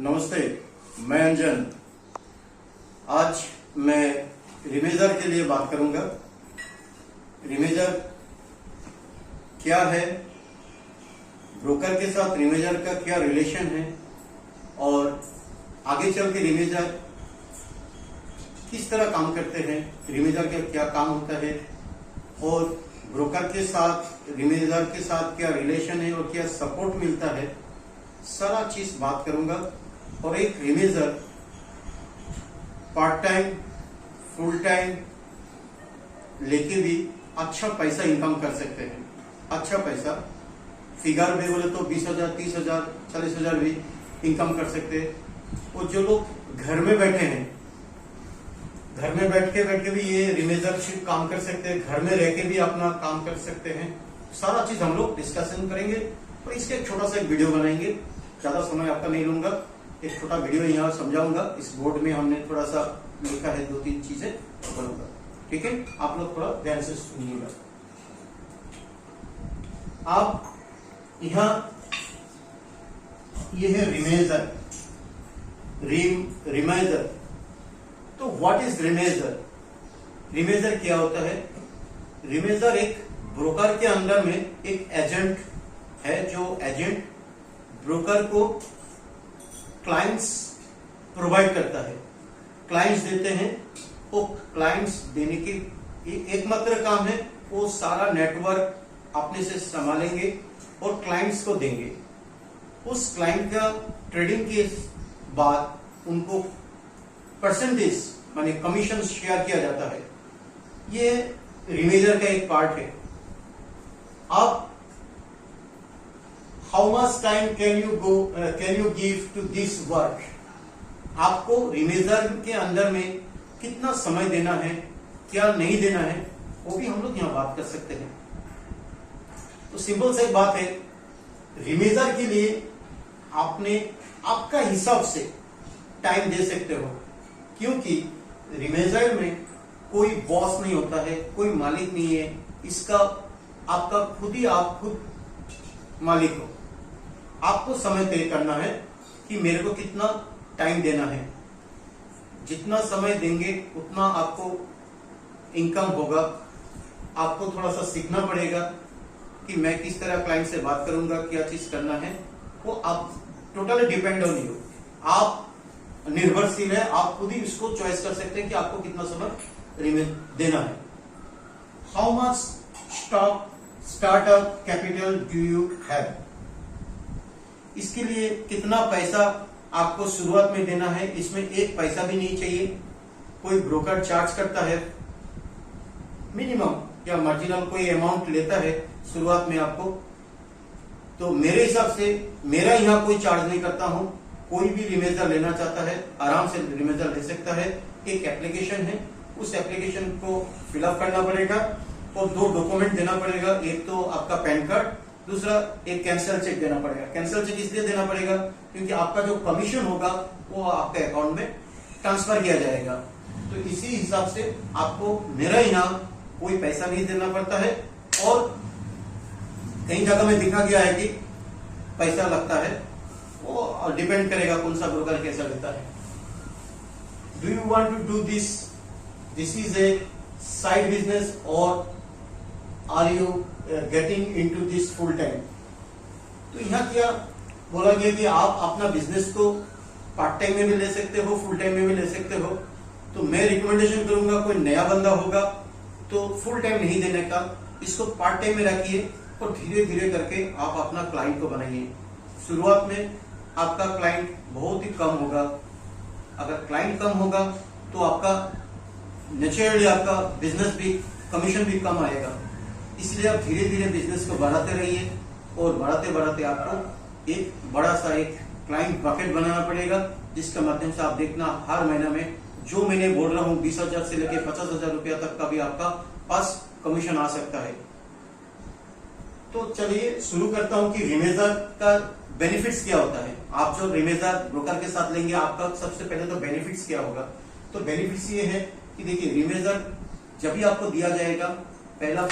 नमस्ते, मैं अंजन। आज मैं रिमेजर के लिए बात करूंगा। रिमेजर क्या है, ब्रोकर के साथ रिमेजर का क्या रिलेशन है और आगे चल के रिमेजर किस तरह काम करते हैं, रिमेजर का क्या काम होता है और ब्रोकर के साथ रिमेजर के साथ क्या रिलेशन है और क्या सपोर्ट मिलता है, सारा चीज बात करूंगा। और एक रिमेजर पार्ट टाइम फुल टाइम लेके भी अच्छा पैसा इनकम कर सकते हैं। अच्छा पैसा फिगर में बोले तो 20,000, 30,000, 40,000 भी इनकम कर सकते हैं। और जो लोग घर में बैठे हैं, घर में बैठ के भी ये रिमेजरशिप काम कर सकते हैं, घर में रह के भी अपना काम कर सकते हैं। सारा चीज हम लोग डिस्कशन करेंगे और इसके एक छोटा सा एक वीडियो बनाएंगे। ज्यादा समय आपका नहीं लूंगा, एक छोटा वीडियो यहाँ समझाऊंगा। इस बोर्ड में हमने थोड़ा सा लिखा है, 2-3 चीजें बोलूंगा, ठीक है? आप लोग थोड़ा ध्यान से सुनिएगा। आप यहाँ ये है रिमेजर, रिमेजर। तो व्हाट इज रिमेजर? रिमेजर क्या होता है? रिमेजर एक ब्रोकर के अंदर में एक एजेंट है, जो एजेंट ब्रोकर को क्लाइंट्स प्रोवाइड करता है। क्लाइंट्स देते हैं, वो क्लाइंट्स देने की एकमात्र काम है, वो सारा नेटवर्क अपने से संभालेंगे और क्लाइंट्स को देंगे। उस क्लाइंट का ट्रेडिंग के बाद उनको परसेंटेज माने कमीशन शेयर किया जाता है। ये रिमेजर का एक पार्ट है। आप how much time can you give to this work? आपको रिमेजर के अंदर में कितना समय देना है, क्या नहीं देना है, वो भी हम लोग यहां बात कर सकते हैं। तो सिंपल से एक बात है, रिमेजर के लिए आपने आपका हिसाब से टाइम दे सकते हो, क्योंकि रिमेजर में कोई बॉस नहीं होता है, कोई मालिक नहीं है। इसका आपका आप खुद मालिक हो। आपको समय तय करना है कि मेरे को कितना टाइम देना है। जितना समय देंगे उतना आपको इनकम होगा। आपको थोड़ा सा सीखना पड़ेगा कि मैं किस तरह क्लाइंट से बात करूंगा, क्या चीज करना है। वो आप टोटली डिपेंड ऑन यू, आप निर्भरशील है। आप खुद ही इसको चॉइस कर सकते हैं कि आपको कितना समय देना है। How much startup capital do you have? इसके लिए कितना पैसा आपको शुरुआत में देना है? इसमें एक पैसा भी नहीं चाहिए। कोई ब्रोकर चार्ज करता है मिनिमम या मार्जिनल कोई अमाउंट लेता है शुरुआत में आपको, तो मेरे हिसाब से मेरा यहाँ कोई चार्ज नहीं करता हूं। कोई भी रिमेजर लेना चाहता है आराम से रिमेजर ले सकता है। एक एप्लीकेशन है, उस एप्लीकेशन को फिलअप करना पड़ेगा और 2 डॉक्यूमेंट देना पड़ेगा। एक तो आपका पैन कार्ड, दूसरा एक कैंसल चेक देना पड़ेगा। कैंसल चेक इसलिए देना पड़ेगा क्योंकि आपका जो कमीशन होगा वो आपके अकाउंट में ट्रांसफर किया जाएगा। तो इसी हिसाब से आपको मेरा यहाँ कोई पैसा नहीं देना पड़ता है। और कई जगह में दिखा गया है कि पैसा लगता है, वो डिपेंड करेगा कौन सा ब्रोकर कैसा लेता है। Do you want to do this is a side business or are you getting into this full time? तो यहाँ क्या बोला गया कि आप अपना बिजनेस को पार्ट टाइम में भी ले सकते हो, फुल टाइम में भी ले सकते हो। तो मैं रिकमेंडेशन करूंगा, कोई नया बंदा होगा तो फुल टाइम नहीं देने का, इसको पार्ट टाइम में रखिए और धीरे धीरे करके आप अपना क्लाइंट को बनाइए। शुरुआत में आपका क्लाइंट बहुत ही कम होगा। अगर क्लाइंट कम होगा तो आपका नेचुरली आपका बिजनेस भी, कमीशन भी कम आएगा। इसलिए आप धीरे धीरे बिजनेस को बढ़ाते रहिए और बढ़ाते बढ़ाते आपको एक बड़ा सा एक क्लाइंट बकेट बनाना पड़ेगा, जिसके माध्यम से आप देखना हर महीने में, जो मैंने बोल रहा हूँ 20,000 से लेकर 50,000 रुपया तक का भी आपका पास कमीशन आ सकता है। तो चलिए शुरू करता हूं कि रिमेजर का बेनिफिट्स क्या होता है। आप जो रिमेजर ब्रोकर के साथ लेंगे, आपका सबसे पहले तो बेनिफिट्स क्या होगा? तो बेनिफिट्स ये है कि देखिए, रिमेजर जब भी आपको दिया जाएगा, पहला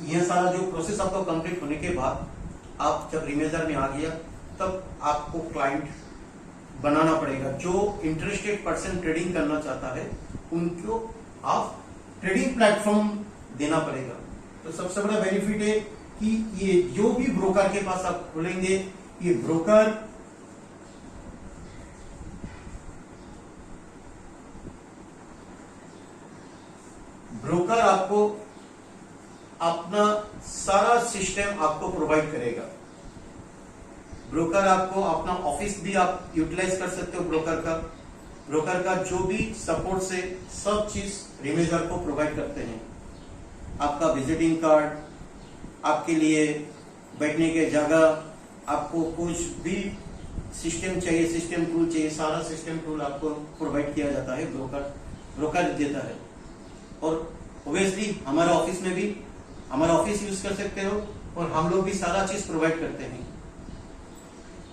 यह सारा जो प्रोसेस आपका कंप्लीट होने के बाद आप जब रिमेजर में आ गया, तब आपको क्लाइंट बनाना पड़ेगा। जो इंटरेस्टेड पर्सन ट्रेडिंग करना चाहता है उनको आप ट्रेडिंग प्लेटफॉर्म देना पड़ेगा। तो सबसे बड़ा बेनिफिट है कि ये जो भी ब्रोकर के पास आप खोलेंगे, ये ब्रोकर आपको अपना सारा सिस्टम आपको प्रोवाइड करेगा। ब्रोकर आपको अपना ऑफिस भी आप यूटिलाइज कर सकते हो। ब्रोकर का जो भी सपोर्ट से सब चीज रिमेजर को प्रोवाइड करते हैं। आपका विजिटिंग कार्ड, आपके लिए बैठने के जगह, आपको कुछ भी सिस्टम चाहिए, सिस्टम टूल चाहिए, सारा सिस्टम टूल आपको प्रोवाइड किया जाता है, ब्रोकर देता है। और ओब्वियसली हमारा ऑफिस में भी हमारा ऑफिस यूज कर सकते हो और हम लोग भी सारा चीज प्रोवाइड करते हैं।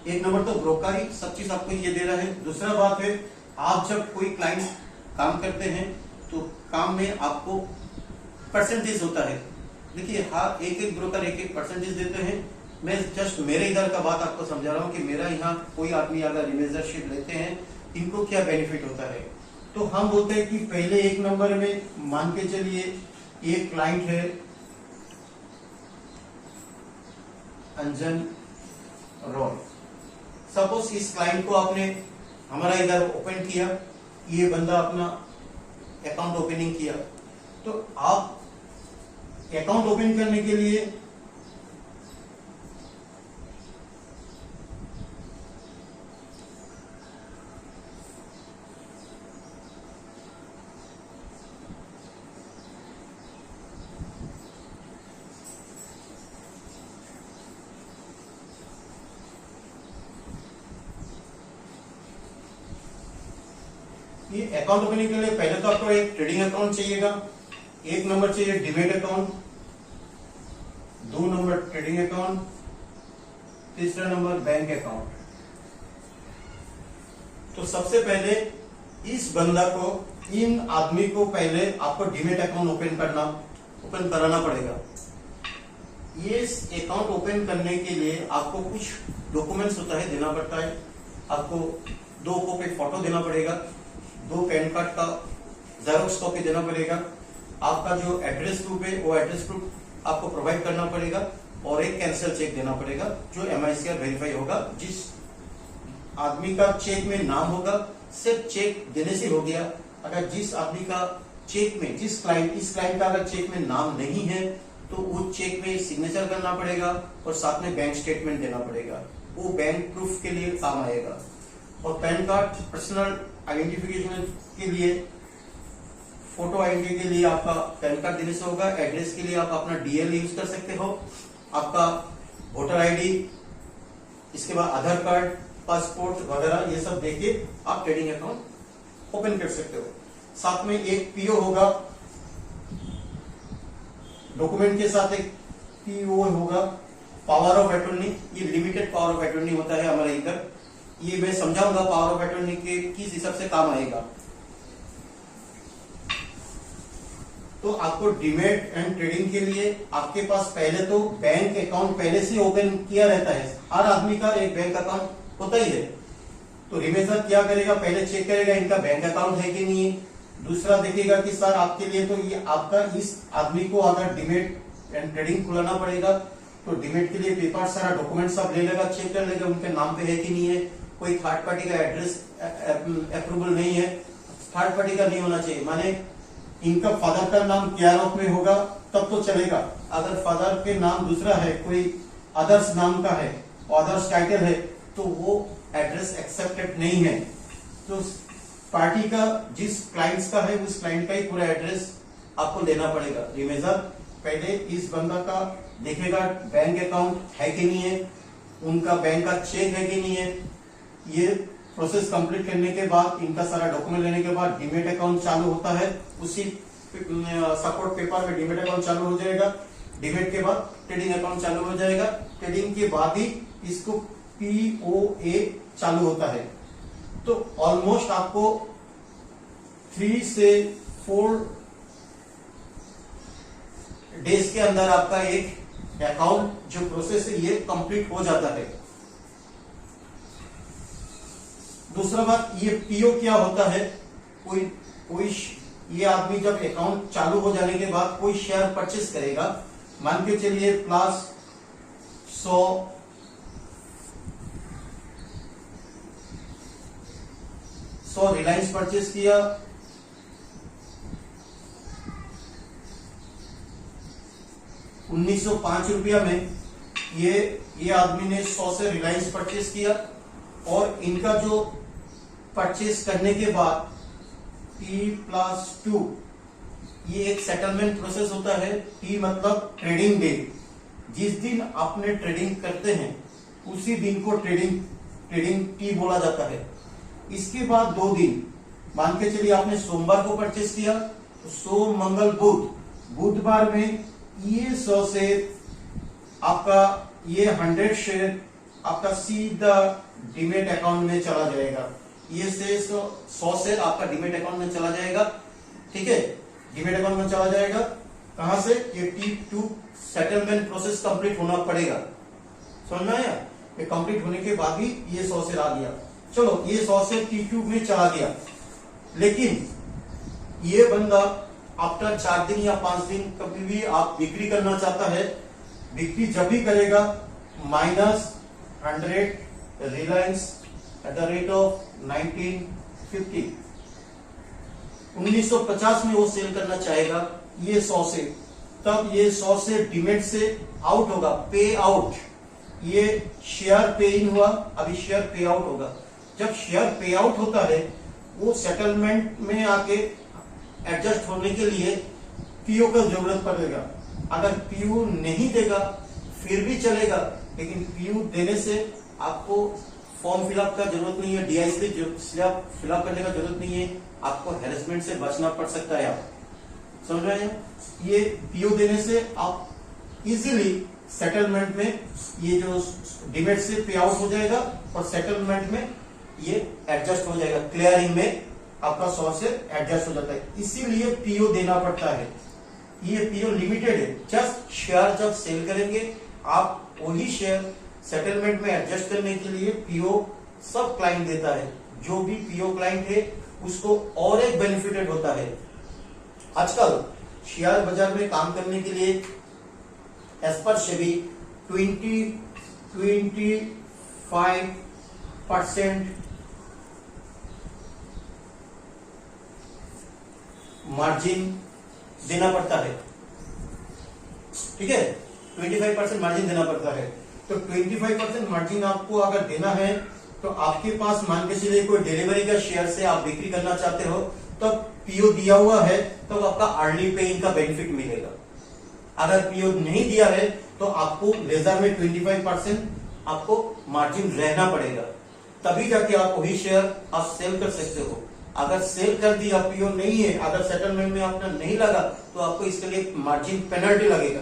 एक नंबर तो ब्रोकर ही सब चीज आपको ये दे रहा है। दूसरा बात है, आप जब कोई क्लाइंट काम करते हैं तो काम में आपको परसेंटेज होता है। देखिए हाँ, एक ब्रोकर एक परसेंटेज देते हैं। मैं जस्ट मेरे इधर का बात आपको समझा रहा हूँ कि मेरा यहाँ कोई आदमी अगर रिमेजरशिप लेते हैं इनको क्या बेनिफिट होता है। तो हम बोलते हैं कि पहले एक नंबर में मान के चलिए एक क्लाइंट है अंजन रॉय। सपोज इस क्लाइंट को आपने हमारा इधर ओपन किया, ये बंदा अपना अकाउंट ओपनिंग किया। तो आप अकाउंट ओपन करने के लिए ये अकाउंट ओपनिंग के लिए पहले तो आपको एक ट्रेडिंग अकाउंट चाहिएगा, एक नंबर चाहिए demat account, 2 number trading account, तीसरा नंबर बैंक अकाउंट। तो सबसे पहले इस बंदा को, इन आदमी को पहले आपको डिमेट अकाउंट ओपन कराना पड़ेगा। ये अकाउंट ओपन करने के लिए आपको कुछ डॉक्यूमेंट्स होता है, देना पड़ता है। आपको 2 कॉपी फोटो देना पड़ेगा, 2 पैन कार्ड का जेरॉक्स कॉपी देना पड़ेगा। आपका जो एड्रेस प्रूफ है वो एड्रेस प्रूफ आपको प्रोवाइड करना पड़ेगा और एक कैंसिल चेक देना पड़ेगा जो MICR वेरीफाई होगा। जिस आदमी का चेक में नाम होगा सिर्फ चेक देने से हो गया। अगर जिस आदमी का चेक में इस क्लाइंट का अगर चेक में नाम नहीं है तो वो चेक में सिग्नेचर करना पड़ेगा और साथ में बैंक स्टेटमेंट देना पड़ेगा। वो बैंक प्रूफ के लिए काम आएगा। और पैन कार्ड पर्सनल आइडेंटिफिकेशन के लिए, फोटो आईडी के लिए आपका पैन कार्ड देने से होगा। एड्रेस के लिए आप अपना DL यूज कर सकते हो, आपका वोटर आईडी, इसके बाद आधार कार्ड, पासपोर्ट वगैरह ये सब देके आप ट्रेडिंग अकाउंट ओपन कर सकते हो। साथ में एक PO होगा, डॉक्यूमेंट के साथ एक PO होगा, पावर ऑफ अटॉर्नी। ये लिमिटेड पावर ऑफ अटॉर्नी होता है हमारे इधर। ये मैं समझाऊंगा पावर ऑफ अटॉर्नी के किस हिसाब से काम आएगा। तो आपको डिमेट एंड ट्रेडिंग के लिए आपके पास पहले तो बैंक अकाउंट पहले से ओपन किया रहता है। हर आदमी का एक बैंक अकाउंट होता ही है। तो रिमेजर क्या करेगा, पहले चेक करेगा इनका बैंक अकाउंट है कि नहीं है। दूसरा देखेगा कि सर आपके लिए तो ये आपका इस आदमी को अगर डिमेट एंड ट्रेडिंग खुलाना पड़ेगा तो डिमेट के लिए पेपर सारा डॉक्यूमेंट सब ले लेगा, चेक कर लेगा उनके नाम पे है कि नहीं है। कोई थर्ड पार्टी का एड्रेस अप्रूवल नहीं है, थर्ड पार्टी का नहीं होना चाहिए। माने इनका फादर का नाम केआरऑफ में होगा तब तो चलेगा। अगर फादर के नाम दूसरा है, कोई अदर्स नाम का है, अदर्स टाइटल है, तो वो एड्रेस एक्सेप्टेड नहीं है। तो पार्टी का जिस क्लाइंट्स का है उस क्लाइंट का ही पूरा एड्रेस आपको देना पड़ेगा। रिमेजर पहले इस बंदा का देखेगा बैंक अकाउंट है कि नहीं है, उनका बैंक का चेक है कि नहीं है। ये प्रोसेस कंप्लीट करने के बाद, इनका सारा डॉक्यूमेंट लेने के बाद डिमेट अकाउंट चालू होता है। उसी सपोर्ट पेपर में डिमेट अकाउंट चालू हो जाएगा। डिमेट के बाद ट्रेडिंग अकाउंट चालू हो जाएगा। ट्रेडिंग के बाद ही इसको POA चालू होता है। तो ऑलमोस्ट आपको 3 से 4 डेज के अंदर आपका एक अकाउंट जो प्रोसेस है ये कंप्लीट हो जाता है। दूसरा बात, ये पीओ क्या होता है, कोई कोई ये आदमी जब अकाउंट चालू हो जाने के बाद कोई शेयर परचेस करेगा, मान के चलिए प्लस 100 रिलायंस परचेस किया, 1905 रुपया में ये आदमी ने 100 से रिलायंस परचेस किया, और इनका जो परचेस करने के बाद T+2 ये एक सेटलमेंट प्रोसेस होता है। T मतलब ट्रेडिंग डे, जिस दिन आपने ट्रेडिंग करते हैं उसी दिन को ट्रेडिंग T बोला जाता है। इसके बाद 2 दिन, मान के चलिए आपने सोमवार को परचेस किया, तो सोम मंगल बुधवार में ये 100 से आपका ये 100 शेयर आपका सीधा डीमेट अकाउंट में चला जाएगा। ये से 100 शेयर आपका डीमेट अकाउंट में चला जाएगा, ठीक है, डीमेट अकाउंट में चला जाएगा। कहां से, ये T2 सेटलमेंट प्रोसेस कंप्लीट होना पड़ेगा, समझ में आया, ये कंप्लीट होने के बाद ही ये 100 शेयर आ गया। चलो ये 100 शेयर T2 में चला गया, लेकिन ये बंदा आफ्टर 4 दिन या 5 दिन कभी भी आप बिक्री करना चाहता है, बिक्री जब भी करेगा -100 Reliance at the rate of 1950 1950 में वो सेल करना चाहेगा ये 100 से, तब ये 100 से डीमेट से आउट होगा, पे आउट, ये शेयर पे इन हुआ, अभी शेयर पे आउट होगा। जब शेयर पे आउट होता है, वो सेटलमेंट में आके एडजस्ट होने के लिए पीओ का जरूरत पड़ेगा। अगर पीओ नहीं देगा फिर भी चलेगा, लेकिन पीओ देने से आपको फॉर्म फिलअप का जरूरत नहीं है, डीआई से फिलअप करने का जरूरत नहीं है, आपको हैरेसमेंट से बचना पड़ सकता है। आप समझ रहे हैं, ये पीओ देने से आप इजीली सेटलमेंट में ये जो डीमेट से पे आउट हो जाएगा और सेटलमेंट में ये एडजस्ट हो जाएगा, क्लियरिंग में आपका 100 से एडजस्ट हो जाता है, इसीलिए पीओ देना पड़ता है। ये पीओ लिमिटेड है, जस्ट शेयर जब सेल करेंगे आप वही शेयर सेटलमेंट में एडजस्ट करने के लिए पीओ सब क्लाइंट देता है। जो भी पीओ क्लाइंट है उसको और एक बेनिफिटेड होता है। आजकल शेयर बाजार में काम करने के लिए एज पर सेबी 25% मार्जिन देना पड़ता है, ठीक है, 25% मार्जिन देना पड़ता है। तो 25% मार्जिन आपको अगर देना है, तो आपके पास मान के चलिए कोई डिलीवरी का शेयर से आप बिक्री करना चाहते हो, तब पीओ दिया हुआ है तो आपका अर्ली पे इनका बेनिफिट मिलेगा। अगर पीओ नहीं दिया है तो आपको लेजर में 25% आपको मार्जिन रहना पड़ेगा, तभी जाके आप वही शेयर आप सेल कर सकते हो। अगर सेल कर दिया, पीओ नहीं है, अगर सेटलमेंट में आपका नहीं लगा, तो आपको इसके लिए मार्जिन पेनल्टी लगेगा।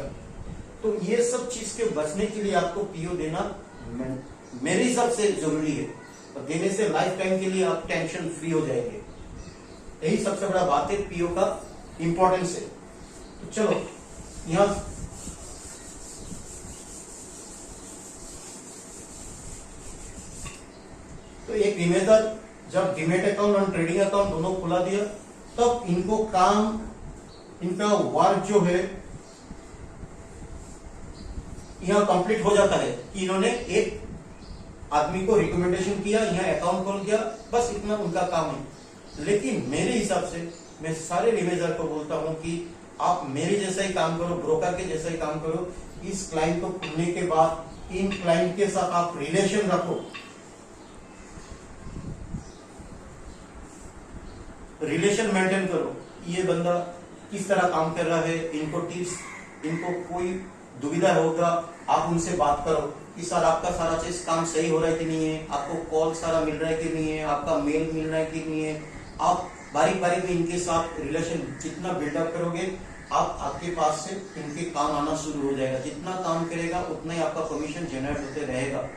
तो ये सब चीज के बचने के लिए आपको पीओ देना मेरे हिसाब से जरूरी है, और देने से लाइफ टाइम के लिए आप टेंशन फ्री हो जाएंगे। यही सबसे बड़ा बात है पीओ का इंपॉर्टेंस है। तो चलो यहां तो एक इमेजर जब डीमेट अकाउंट और ट्रेडिंग अकाउंट दोनों खुला दिया, तब इनको काम, इनका वर्क जो है यहां कंप्लीट हो जाता है कि इन्होंने एक आदमी को रिकमेंडेशन किया, यहां अकाउंट खोल किया, बस इतना उनका काम है। लेकिन मेरे हिसाब से मैं सारे रिमेजर को बोलता हूं कि आप मेरे जैसा ही काम करो, ब्रोकर के जैसा ही काम करो। इस क्लाइंट को खुलने के बाद इन क्लाइंट के साथ आप रिलेशन रखो, रिलेशन मेंटेन करो। ये बंदा किस तरह काम कर रहा है, इनको टिप्स, इनको कोई दुविधा होगा आप उनसे बात करो कि सर आपका सारा चीज काम सही हो रहा है कि नहीं है, आपको कॉल सारा मिल रहा है कि नहीं है, आपका मेल मिल रहा है कि नहीं है। आप बारीक बारीक में इनके साथ रिलेशन जितना बिल्डअप करोगे, आप आपके पास से इनके काम आना शुरू हो जाएगा। जितना काम करेगा उतना ही आपका कमीशन जनरेट होते रहेगा।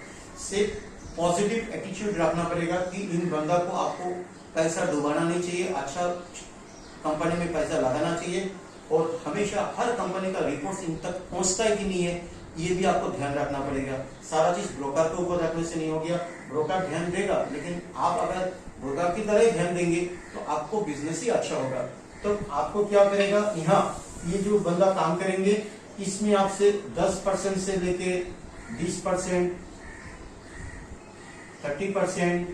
सिर्फ पॉजिटिव एटीट्यूड रखना पड़ेगा कि इन बंदा को आपको पैसा डुबाना नहीं चाहिए, अच्छा कंपनी में पैसा लगाना चाहिए, और हमेशा हर कंपनी का रिपोर्ट इन तक पहुंचता है कि नहीं है ये भी आपको ध्यान रखना पड़ेगा। सारा चीज ब्रोकर के ऊपर रखने से नहीं हो गया। ब्रोकर ध्यान देगा, लेकिन आप अगर ब्रोकर की तरह ध्यान देंगे तो आपको बिजनेस ही अच्छा होगा। तो आपको क्या करेगा, यहाँ ये जो बंदा काम करेंगे इसमें आपसे 10% से लेके 20%, 30%,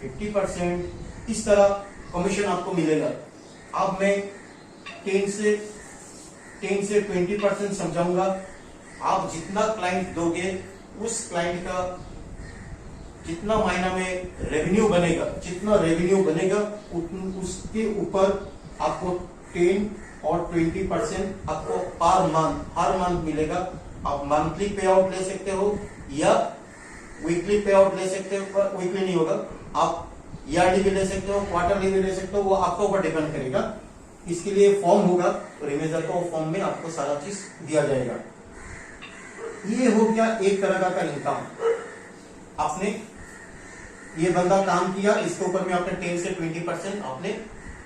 50% इस तरह कमीशन आपको मिलेगा। अब मैं 10 से 20% समझाऊंगा। आप जितना क्लाइंट दोगे उस क्लाइंट का जितना महीना में रेवेन्यू बनेगा, जितना रेवेन्यू बनेगा उसके ऊपर आपको 10 और 20% आपको हर मंथ मिलेगा। आप मंथली पे आउट ले सकते हो या वीकली पे आउट ले सकते हो, पर वीकली नहीं होगा। आप ईआरडी भी ले सकते हो, क्वार्टरली भी ले सकते हो, वो आपके ऊपर डिपेंड करेगा। इसके लिए फॉर्म होगा, तो रिमेजर का फॉर्म में आपको सारा चीज दिया जाएगा। ये हो गया एक तरह का इनकम। आपने ये बंदा काम किया, इसके ऊपर में आपने 10 से 20% आपने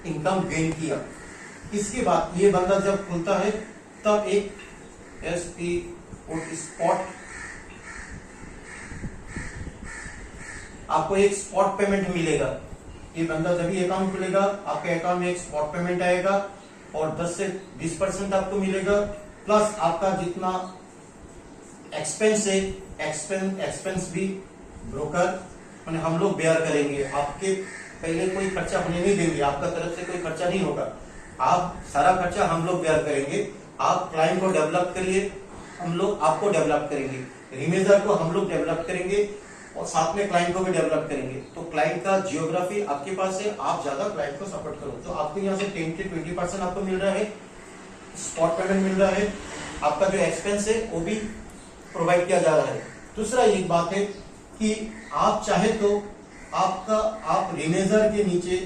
इनकम गेन किया। इसके बाद ये बंदा जब खुलता है तब एक स्पॉट, आपको एक स्पॉट पेमेंट मिलेगा। ये बंदा जब भी अकाउंट खुलेगा आपके अकाउंट में एक स्पॉट पेमेंट आएगा और 10 से 20% आपको मिलेगा, प्लस आपका जितना एक्सपेंस है एक्सपेंस भी ब्रोकर मैंने हम लोग बेयर करेंगे। आपके पहले कोई खर्चा होने नहीं देंगे, आपका तरफ से कोई खर्चा नहीं होगा, आप सारा खर्चा हम लोग बेयर करेंगे। आप क्लाइंट को डेवलप करिए, हम लोग आपको डेवलप करेंगे। रिमेजर को हम लोग डेवलप करेंगे और साथ में क्लाइंट को भी डेवलप करेंगे। तो क्लाइंट का जियोग्राफी आपके पास है, आप ज्यादा क्लाइंट को सपोर्ट करो। तो आपको यहाँ से 10 से 20% आपको मिल रहा है, स्पॉट पेमेंट मिल रहा है, आपका जो एक्सपेंस है वो भी प्रोवाइड किया जा रहा है। दूसरा एक बात है कि आप चाहे तो आप रिमेजर के नीचे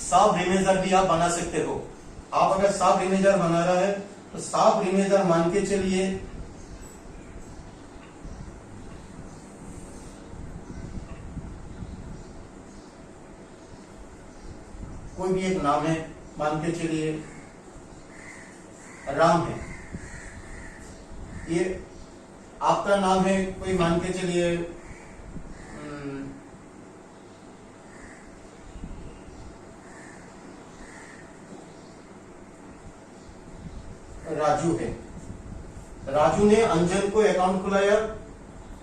सब रिमेजर भी आप बना सकते हो। आप अगर सब रिमेजर बना रहा है तो सब रिमेजर मान के चलिए कोई भी एक नाम है, मान के चलिए राम है, ये आपका नाम है, कोई मान के चलिए राजू है। राजू ने अंजन को अकाउंट खुलाया,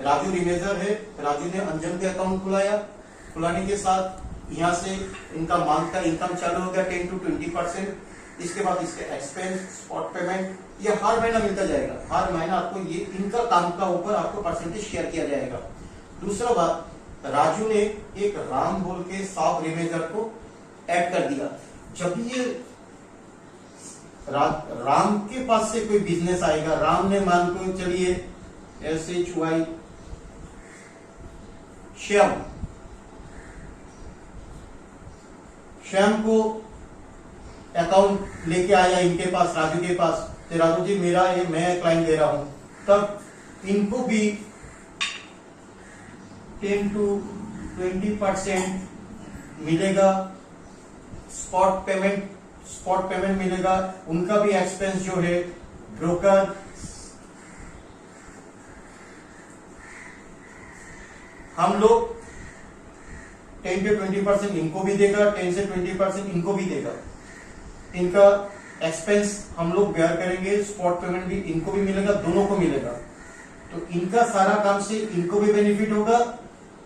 राजू रिमेजर है, राजू ने अंजन के अकाउंट खुलाया। खुलाने के साथ यहां से इनका मंथ का इनकम चालू हो गया 10 to 20%। इसके बाद इसके एक्सपेंस, स्पॉट पेमेंट, ये हर महीना मिलता जाएगा। हर महीना आपको ये इनका काम का ऊपर आपको परसेंटेज शेयर किया जाएगा। दूसरा बात, राजू ने एक राम बोल के सब रिमेजर को ऐड कर दिया। जब ये राम के पास से कोई बिजनेस आएगा, राम ने मान को चलिए SHY श्याम को अकाउंट लेके आया इनके पास, राजू के पास, तो राजू जी मेरा ये मैं क्लाइंट दे रहा हूं, तब इनको भी 10 to 20% मिलेगा। स्पॉट पेमेंट मिलेगा। उनका भी एक्सपेंस जो है ब्रोकर, हम लोग 10 से 20% इनको भी देगा, 10 से 20% इनको भी देगा। इनका एक्सपेंस हम लोग बेयर करेंगे, स्पॉट पेमेंट भी इनको भी मिलेगा, दोनों को मिलेगा। तो इनका सारा काम से इनको भी बेनिफिट होगा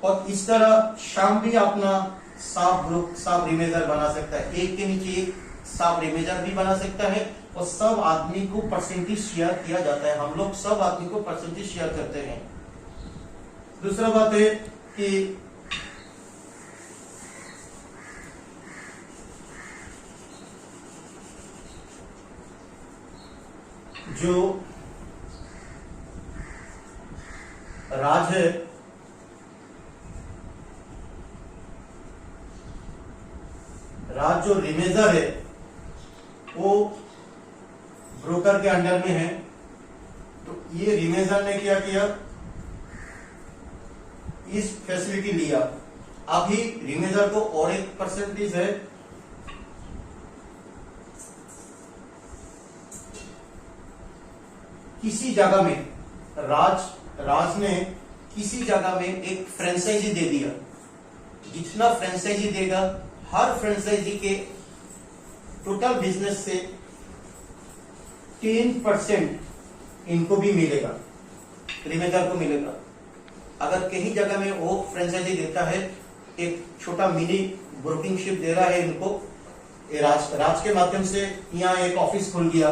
और इस तरह शाम भी अपना सब रिमेजर बना सकता है। एक के नीचे एक सब रिमेजर भी बना सकता है और सब आदमी को परसेंटेज शेयर किया जाता है। हम लोग सब आदमी को परसेंटेज शेयर करते हैं। दूसरा बात है कि जो राज है, राज जो रिमेजर है वो ब्रोकर के अंडर में है। तो ये रिमेजर ने क्या किया, इस फैसिलिटी लिया। अभी रिमेजर को और एक परसेंटेज है किसी जगह में राज ने किसी जगह में एक फ्रेंचाइजी दे दिया, जितना फ्रेंचाइजी देगा हर फ्रेंचाइजी के टोटल बिजनेस से 10% इनको भी मिलेगा, रिमेजर को मिलेगा। अगर कहीं जगह में वो फ्रेंचाइजी देता है, एक छोटा मिनी ब्रोकिंगशिप दे रहा है इनको, राज के माध्यम से यहाँ एक ऑफिस खुल गया,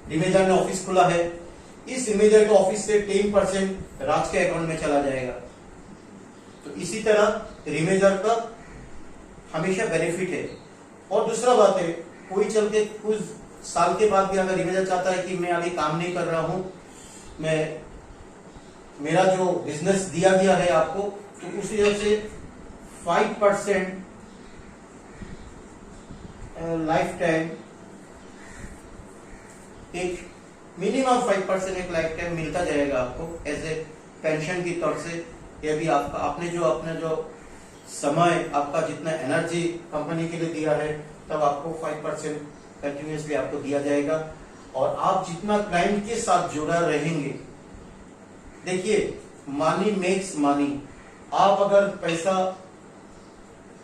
रिमेजर ने ऑफिस खुला है, इस रिमेजर के ऑफिस से 10% राज के अकाउंट में चला जाएगा। तो इसी तरह रिमेजर का हमेशा बेनिफिट है। और दूसरा बात है, कोई चल के कुछ साल के बाद भी अगर रिमेजर चाहता है कि मैं अभी काम नहीं कर रहा हूं, मैं मेरा जो बिजनेस दिया गया है आपको, तो उस हिसाब से 5% लाइफ टाइम, एक मिनिमम 5% एक लाइफ टाइम मिलता जाएगा आपको एज ए पेंशन की तौर से। ये भी आपका आपने जो समय, आपका जितना एनर्जी कंपनी के लिए दिया है, तब आपको 5% कंटिन्यूसली आपको दिया जाएगा। और आप जितना क्लाइंट के साथ जुड़ा रहेंगे, देखिए मनी मेक्स मनी। आप अगर पैसा,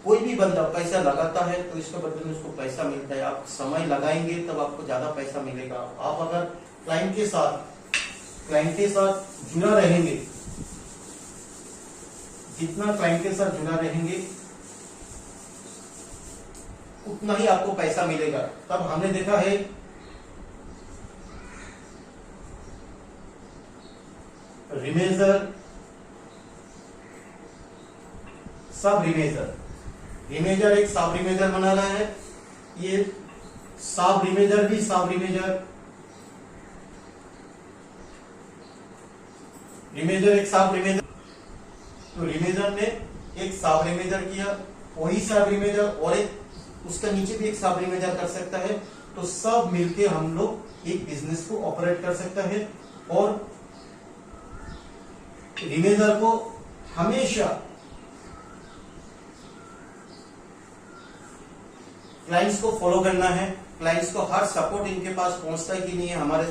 कोई भी बंदा पैसा लगाता है तो इसके बदले में उसको पैसा मिलता है। आप समय लगाएंगे तब आपको ज्यादा पैसा मिलेगा। आप अगर क्लाइंट के साथ जुड़ा रहेंगे, जितना क्लाइंट के साथ जुड़ा रहेंगे उतना ही आपको पैसा मिलेगा। तब हमने देखा है रिमेजर, सब रिमेजर एक सब रिमेजर बना रहा है, ये सब रिमेजर भी सब रिमेजर एक सब रिमेजर। तो रिमेजर ने एक सब रिमेजर किया, वही सब रिमेजर और एक उसका नीचे भी एक सब रिमेजर कर सकता है। तो सब मिलके हम लोग एक बिजनेस को ऑपरेट कर सकता है। और रिमेजर को हमेशा क्लाइंट्स को फॉलो करना है। क्लाइंट्स को हर सपोर्ट इनके पास पहुंचता है कि नहीं है, हमारे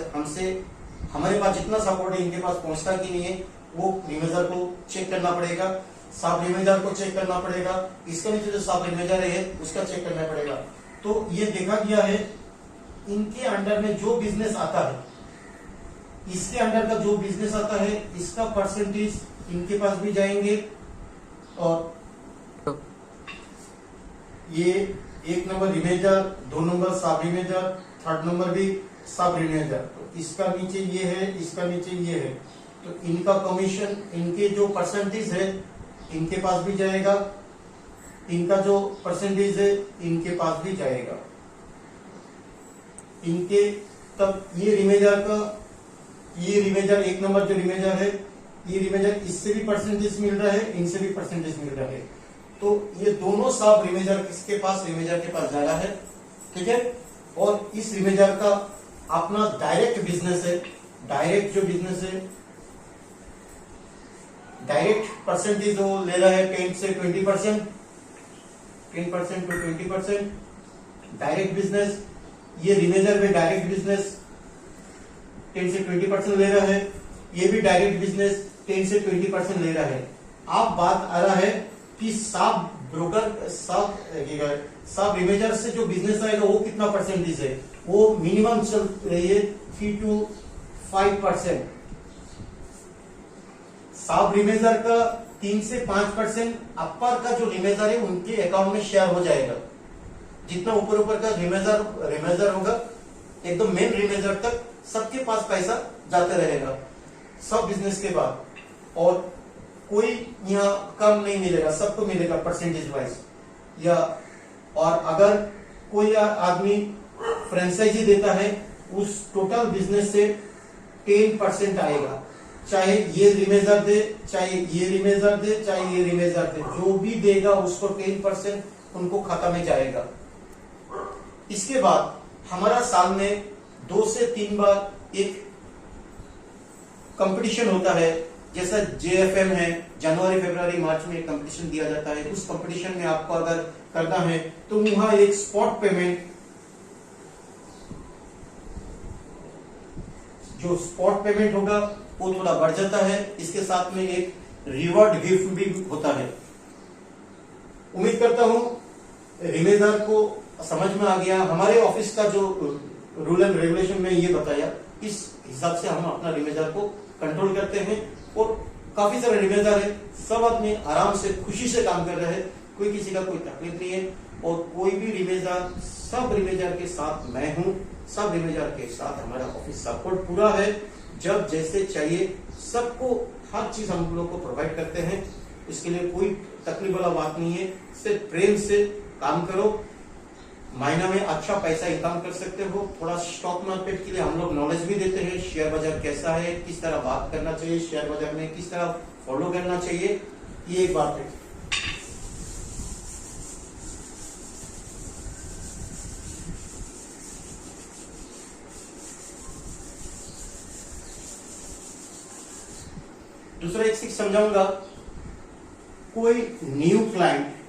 पास जितना सपोर्ट है इनके पास पहुंचता है कि नहीं है, वो रिमेजर को चेक करना पड़ेगा, सब रिमेजर को चेक करना पड़ेगा, इसके नीचे जो सब रिमेजर है उसका चेक करना पड़ेगा। तो ये देखा गया है, इनके अंडर में जो बिजनेस आता है, इसके अंडर का जो बिजनेस आता है, इसका परसेंटेज इनके पास भी जाएंगे। और ये 1 नंबर रिमेजर, 2 नंबर सब रिमेजर, 3rd नंबर भी सब रिमेजर। तो इसका नीचे ये है, इसका नीचे ये है, तो इनका कमीशन, इनके जो परसेंटेज है इनके पास भी जाएगा, इनका जो परसेंटेज है इनके पास भी जाएगा। इनके तब ये रिमेजर 1 नंबर जो रिमेजर है, ये रिमेजर इससे भी परसेंटेज मिल रहा है, इनसे भी परसेंटेज मिल रहा है। तो ये दोनों सब रिमेजर किसके पास, रिमेजर के पास जा रहा है, ठीक है। और इस रिमेजर का अपना डायरेक्ट बिजनेस है, डायरेक्ट जो बिजनेस है, डायरेक्ट परसेंटेज वो ले रहा है 10 से 20%, 10% to 20% डायरेक्ट बिजनेस। ये रिमेजर में डायरेक्ट बिजनेस 10 से 20% ले रहा है, ये भी डायरेक्ट बिजनेस 10 से 20% ले रहा है। अब बात आ रहा है कि सब ब्रोकर, सब रिमेजर से जो बिजनेस आएगा वो कितना परसेंटेज है, वो मिनिमम चल रही है 3 to 5%। सब रिमेजर का 3 से 5% अपर का जो रिमेजर है उनके अकाउंट में शेयर हो जाएगा। जितना ऊपर का रिमेजर होगा, एकदम मेन रिमेजर तक सबके पास पैसा जाता रहेगा सब बिजनेस के बाद। और कोई यहाँ कम नहीं मिलेगा, सबको मिलेगा परसेंटेज वाइज। या और अगर कोई आदमी फ्रेंचाइजी देता है, उस टोटल बिजनेस से 10% आएगा, चाहे ये रिमेजर दे, चाहे ये रिमेजर दे, चाहे ये रिमेजर दे, जो भी देगा उसको 10% उनको खाता में जाएगा। इसके बाद हमारा साल में 2 से 3 बार एक कंपटीशन होता है, जैसा JFM है, जनवरी फरवरी मार्च में एक कंपटीशन दिया जाता है। उस कंपटीशन में आपको अगर करना है तो वहां एक स्पॉट पेमेंट जो स्पॉट पेमेंट होगा वो थोड़ा बढ़ जाता है, इसके साथ में एक रिवॉर्ड गिफ्ट भी होता है। उम्मीद करता हूं रिमेजर को समझ में आ गया। हमारे ऑफिस का जो रूल एंड रेगुलेशन में ये बताया, इस हिसाब से हम अपना रिमेजर को कंट्रोल करते हैं। और काफी सारे रिमेजर है, सब आदमी आराम से खुशी से काम कर रहे हैं, कोई किसी का कोई तकलीफ नहीं है। और कोई भी रिमेजर, सब रिमेजर के साथ मैं हूं, सब रिमेजर के साथ हमारा ऑफिस सपोर्ट पूरा है। जब जैसे चाहिए सबको हर चीज हम लोग को प्रोवाइड करते हैं, इसके लिए कोई तकलीफ वाला बात नहीं है। सिर्फ प्रेम से काम करो, महीना में अच्छा पैसा इनकम कर सकते हो। थोड़ा स्टॉक मार्केट के लिए हम लोग नॉलेज भी देते हैं, शेयर बाजार कैसा है, किस तरह बात करना चाहिए, शेयर बाजार में किस तरह फॉलो करना चाहिए, ये एक बात है। दूसरा एक चीज समझाऊंगा, कोई न्यू क्लाइंट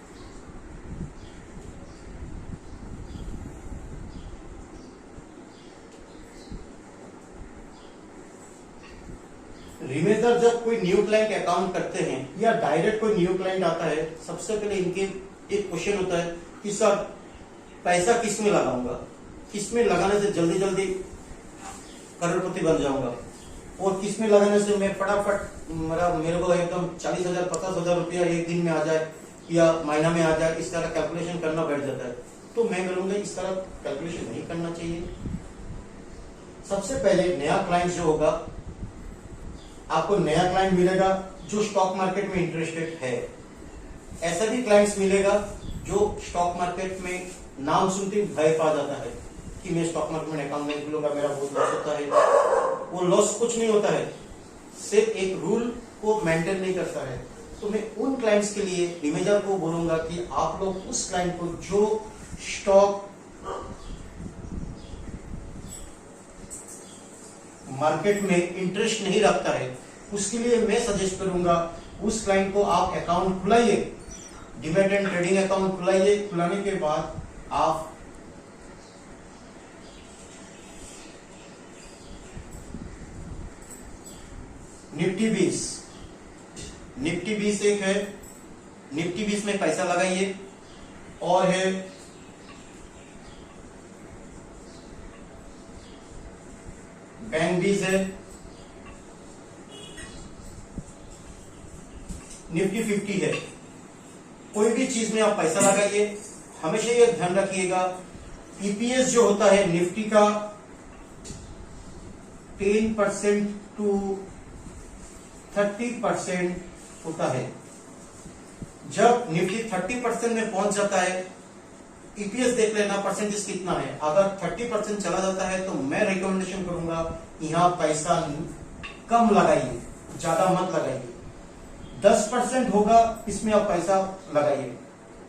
रिमेजर जब कोई न्यू क्लाइंट अकाउंट करते हैं या डायरेक्ट कोई न्यू क्लाइंट आता है, सबसे पहले इनके एक क्वेश्चन होता है कि सर पैसा किस में लगाऊंगा, किस में लगाने से जल्दी जल्दी करोड़पति बन जाऊंगा, और किस में लगाने से मैं फटाफट मेरे को एकदम 40,000 50,000 रुपया एक दिन में आ जाए या महीना में आ जाए, इस तरह कैलकुलेशन करना बैठ जाता है। तो मैं बोलूंगा इस तरह कैलकुलेशन नहीं करना चाहिए। सबसे पहले नया क्लाइंट जो होगा, आपको नया क्लाइंट मिलेगा जो स्टॉक मार्केट में इंटरेस्टेड है। ऐसा भी क्लाइंट्स मिलेगा जो स्टॉक मार्केट में नाम सुनते ही भय पा जाता है कि मैं स्टॉक मार्केट में अकाउंट नहीं खुलूंगा, मेरा बहुत लॉस होता है। वो लॉस कुछ नहीं होता है, सिर्फ एक रूल को मेंटेन नहीं करता है। तो मैं उन क्लाइंट्स के लिए रिमेजर को बोलूंगा कि आप लोग उस क्लाइंट को जो स्टॉक मार्केट में इंटरेस्ट नहीं रखता है, उसके लिए मैं सजेस्ट करूंगा उस क्लाइंट को आप अकाउंट खुलाइए, डिमैट एंड ट्रेडिंग अकाउंट खुलाइए। खुलाने के बाद आप निफ्टी 20 एक है, निफ्टी 20 में पैसा लगाइए। और है बैंक 20 है, निफ्टी 50 है। कोई भी चीज में आप पैसा लगाइए, हमेशा ये ध्यान रखिएगा ईपीएस जो होता है निफ्टी का 10% टू 30% होता है। जब निफ्टी 30% में पहुंच जाता है, ईपीएस देख लेना परसेंटेज कितना है। अगर 30% चला जाता है तो मैं रिकमेंडेशन करूंगा यहां पैसा कम लगाइए, ज्यादा मत लगाइए। 10% होगा, इसमें आप पैसा लगाइए,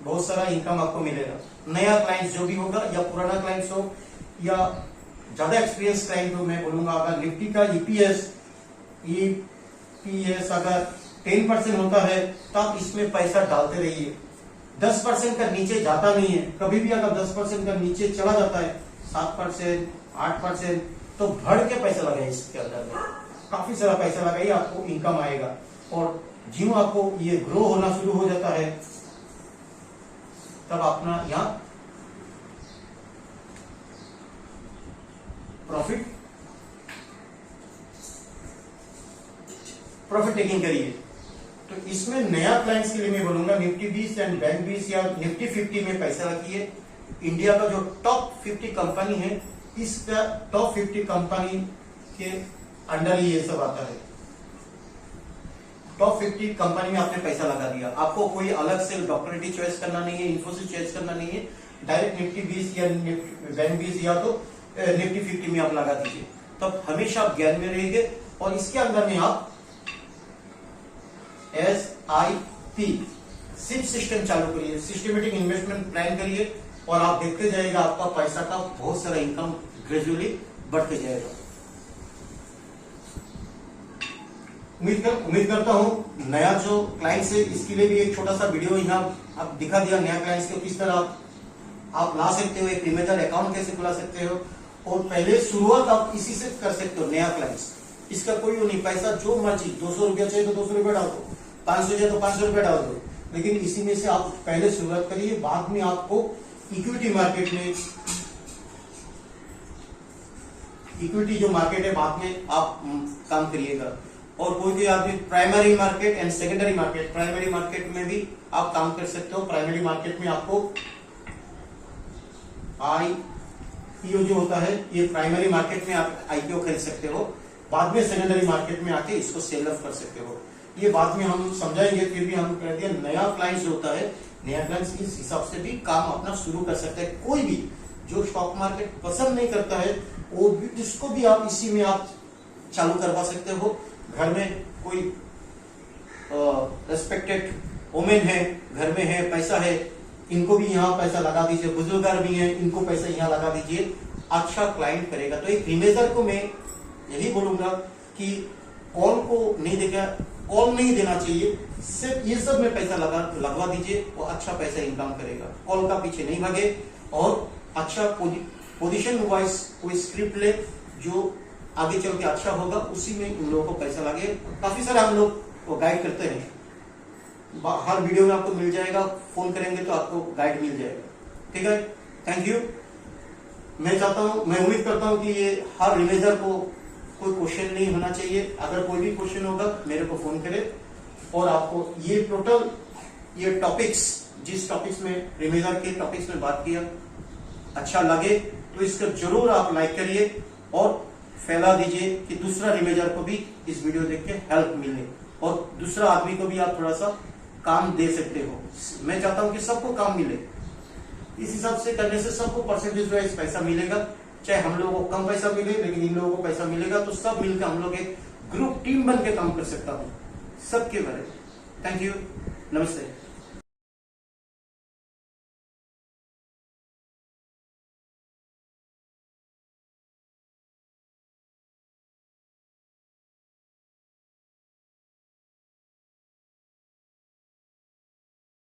बहुत सारा इनकम आपको मिलेगा। नया क्लाइंट जो भी होगा या पुराना क्लाइंट हो या ज्यादा एक्सपीरियंस क्लाइंट हो, मैं बोलूंगा अगर निफ्टी का ईपीएस अगर 10% होता है तब इसमें पैसा डालते रहिए। 10% का नीचे जाता नहीं है, कभी भी अगर 10% का नीचे चला जाता है 7%, 8%, तो भर के पैसा लगाइए इसके अंदर में, काफी सारा पैसा लगाइए, आपको इनकम आएगा। और जिन आपको ये ग्रो होना शुरू हो जाता है तब अपना यहाँ प्रॉफिट टेकिंग करिए। तो इसमें नया क्लाइंट्स के लिए मैं बोलूंगा निफ्टी 20 एंड बैंक 20 या निफ्टी 50 में पैसा रखिए। इंडिया का जो टॉप 50 कंपनी है, इसका टॉप 50 कंपनी के अंडर ही ये सब आता है। टॉप 50 कंपनी में आपने पैसा लगा दिया, आपको कोई अलग से डॉक्टरेटी चॉइस करना नहीं है, इन्फोसिस चॉइस करना नहीं है, डायरेक्ट निफ्टी 20 या बैंक 20 या तो निफ्टी 50 में आप लगा दीजिए, तब हमेशा आप ज्ञान में रहेंगे। और इसके अंदर में आप SIP सिप सिस्टम चालू करिए, सिस्टमेटिक इन्वेस्टमेंट प्लान करिए, और आप देखते जाइएगा आपका पैसा का बहुत सारा इनकम ग्रेजुअली बढ़ते जाएगा। उम्मीद करता हूं नया जो क्लाइंट्स है इसके लिए भी एक छोटा सा वीडियो यहाँ आप दिखा दिया, नया क्लाइंट्स को किस तरह आप ला सकते हो, एक रिमेजर अकाउंट कैसे खुला सकते हो, और पहले शुरुआत आप इसी से कर सकते हो, नया क्लाइंट्स। इसका कोई वो नहीं, पैसा जो मर्जी, 200 रुपया चाहिए तो 200 रुपया डाल दो, 500 चाहिए तो 500 रुपया डाल दो, लेकिन इसी में से आप पहले शुरुआत करिए। बाद में आपको इक्विटी मार्केट में, इक्विटी जो मार्केट है बाद में आप काम करिएगा। और कोई आदमी primary market and secondary market, primary market में भी आप काम कर सकते हो। प्राइमरी मार्केट में आपको आईपीओ जो होता है, ये प्राइमरी मार्केट में आप आईपीओ खरीद सकते हो, बाद में सेकेंडरी मार्केट में आके इसको सेल ऑफ कर सकते हो। ये बाद में हम समझाएंगे, फिर भी हम कह दिया नया क्लाइंट्स होता है, नया क्लाइंट्स इस हिसाब से भी काम अपना शुरू कर सकते हैं। कोई भी जो स्टॉक मार्केट पसंद नहीं करता है वो भी, जिसको भी आप इसी में आप चालू करवा सकते हो। घर में कोई रेस्पेक्टेड वुमेन है, घर में है, पैसा है, इनको भी यहाँ पैसा लगा दीजिए। बुजुर्ग भी हैं, इनको पैसा यहाँ लगा दीजिए, अच्छा क्लाइंट करेगा। तो एक रिमेजर को मैं यही बोलूंगा कि कॉल को नहीं देखा, कॉल नहीं देना चाहिए, सिर्फ ये सब में पैसा लगवा दीजिए, वो अच्छा पैसा इनकम करेगा। कॉल का पीछे नहीं भागे और अच्छा पोजीशन वाइज कोई स्क्रिप्ट ले जो आगे चल के अच्छा होगा, उसी में उन लोगों को पैसा लगे। काफी सारे हम लोग गाइड करते हैं, हर वीडियो में आपको मिल जाएगा, फोन करेंगे तो आपको गाइड मिल जाएगा। ठीक है, थैंक यू। मैं चाहता हूं, मैं उम्मीद करता हूं कि ये हर रिमेजर को कोई क्वेश्चन नहीं होना चाहिए। अगर कोई भी क्वेश्चन होगा मेरे को फोन करे, और आपको ये टोटल ये टॉपिक्स, जिस टॉपिक्स में रिमेजर के टॉपिक्स में बात किया अच्छा लगे तो इसका जरूर आप लाइक करिए और फैला दीजिए कि दूसरा रिमेजर को भी इस वीडियो देख के हेल्प मिले, और दूसरा आदमी को भी आप थोड़ा सा काम दे सकते हो। मैं चाहता हूं कि सबको काम मिले, इस हिसाब से करने से सबको परसेंटेज वाइज पैसा मिलेगा। चाहे हम लोगों को कम पैसा मिले, लेकिन इन लोगों को पैसा मिलेगा, तो सब मिलकर हम लोग एक ग्रुप टीम बन के काम कर सकता हूँ सबके बारे में। थैंक यू, नमस्ते।